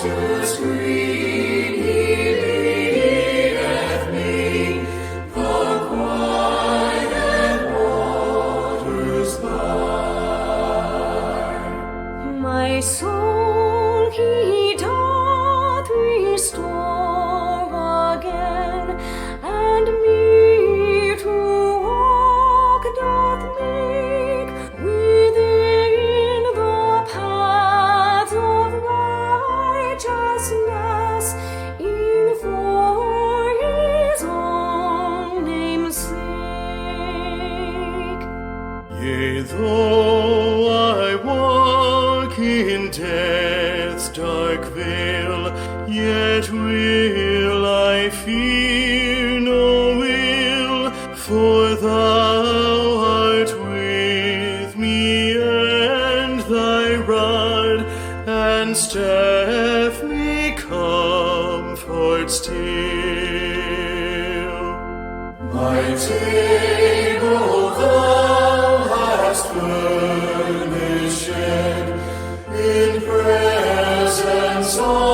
pastures green He leadeth me, the quiet waters by. My soul He doth restore again, and me to walk doth make within the paths of righteousness, in for His own name's sake. Yea, though I walk in death's dark vale, yet will I fear no ill, for Thou art with me, and Thy rod and staff me comfort still. My table Thou hast furnished in presence of